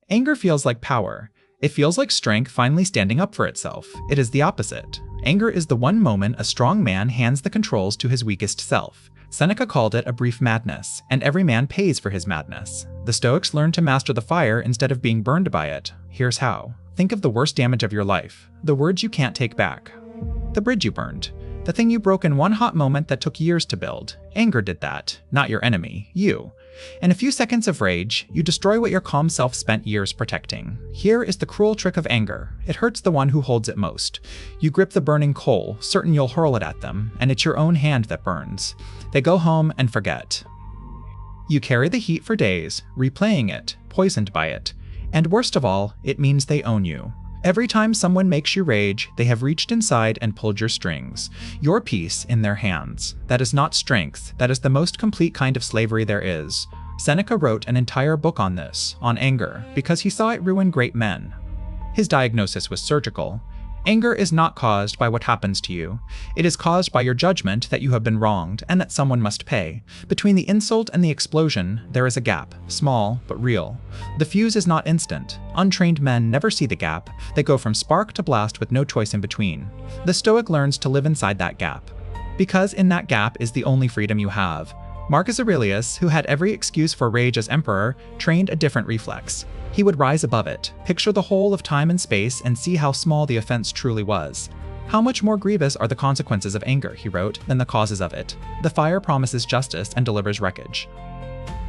Anger feels like power. It feels like strength finally standing up for itself. It is the opposite. Anger is the one moment a strong man hands the controls to his weakest self. Seneca called it a brief madness, and every man pays for his madness. The Stoics learned to master the fire instead of being burned by it. Here's how. Think of the worst damage of your life, the words you can't take back, the bridge you burned, the thing you broke in one hot moment that took years to build. Anger did that, not your enemy, you. In a few seconds of rage, you destroy what your calm self spent years protecting. Here is the cruel trick of anger. It hurts the one who holds it most. You grip the burning coal, certain you'll hurl it at them, and it's your own hand that burns. They go home and forget. You carry the heat for days, replaying it, poisoned by it. And worst of all, it means they own you. Every time someone makes you rage, they have reached inside and pulled your strings, your peace in their hands. That is not strength, that is the most complete kind of slavery there is. Seneca wrote an entire book on this, on anger, because he saw it ruin great men. His diagnosis was surgical. Anger is not caused by what happens to you. It is caused by your judgment that you have been wronged and that someone must pay. Between the insult and the explosion, there is a gap, small but real. The fuse is not instant. Untrained men never see the gap. They go from spark to blast with no choice in between. The Stoic learns to live inside that gap, because in that gap is the only freedom you have. Marcus Aurelius, who had every excuse for rage as emperor, trained a different reflex. He would rise above it, picture the whole of time and space, and see how small the offense truly was. How much more grievous are the consequences of anger, he wrote, than the causes of it. The fire promises justice and delivers wreckage.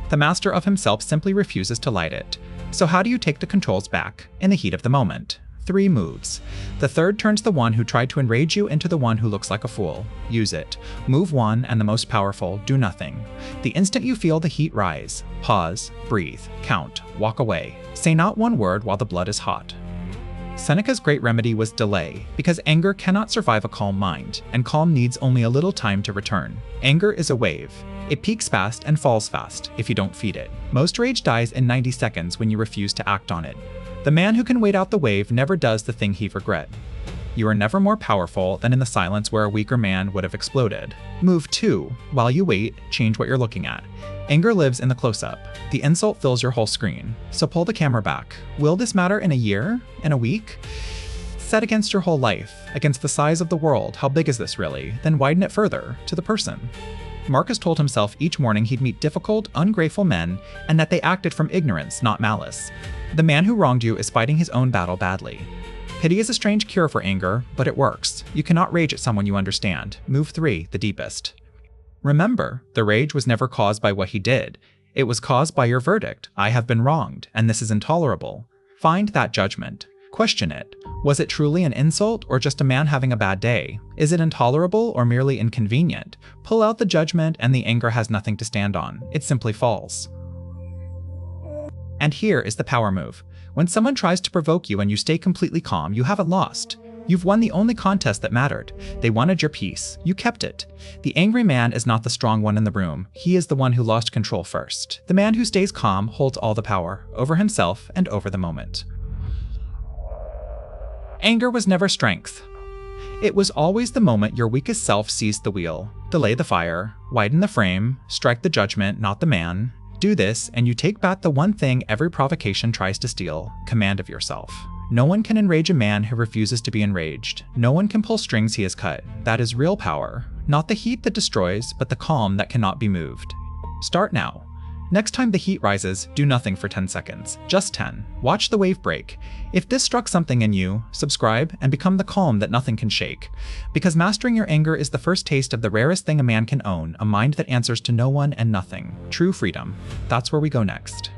The master of himself simply refuses to light it. So how do you take the controls back, in the heat of the moment? 3 moves. The third turns the one who tried to enrage you into the one who looks like a fool. Use it. Move 1 and the most powerful, do nothing. The instant you feel the heat rise, pause, breathe, count, walk away. Say not one word while the blood is hot. Seneca's great remedy was delay, because anger cannot survive a calm mind, and calm needs only a little time to return. Anger is a wave. It peaks fast and falls fast if you don't feed it. Most rage dies in 90 seconds when you refuse to act on it. The man who can wait out the wave never does the thing he regrets. You are never more powerful than in the silence where a weaker man would have exploded. Move 2. While you wait, change what you're looking at. Anger lives in the close-up. The insult fills your whole screen. So pull the camera back. Will this matter in a year? In a week? Set against your whole life, against the size of the world. How big is this really? Then widen it further, to the person. Marcus told himself each morning he'd meet difficult, ungrateful men, and that they acted from ignorance, not malice. The man who wronged you is fighting his own battle badly. Pity is a strange cure for anger, but it works. You cannot rage at someone you understand. Move 3, the deepest. Remember, the rage was never caused by what he did. It was caused by your verdict. I have been wronged, and this is intolerable. Find that judgment. Question it. Was it truly an insult or just a man having a bad day? Is it intolerable or merely inconvenient? Pull out the judgment and the anger has nothing to stand on. It simply falls. And here is the power move. When someone tries to provoke you and you stay completely calm, you haven't lost. You've won the only contest that mattered. They wanted your peace. You kept it. The angry man is not the strong one in the room. He is the one who lost control first. The man who stays calm holds all the power, over himself and over the moment. Anger was never strength. It was always the moment your weakest self seized the wheel. Delay the fire, widen the frame, strike the judgment, not the man. Do this, and you take back the one thing every provocation tries to steal: command of yourself. No one can enrage a man who refuses to be enraged. No one can pull strings he has cut. That is real power. Not the heat that destroys, but the calm that cannot be moved. Start now. Next time the heat rises, do nothing for 10 seconds. Just 10. Watch the wave break. If this struck something in you, subscribe and become the calm that nothing can shake. Because mastering your anger is the first taste of the rarest thing a man can own, a mind that answers to no one and nothing. True freedom. That's where we go next.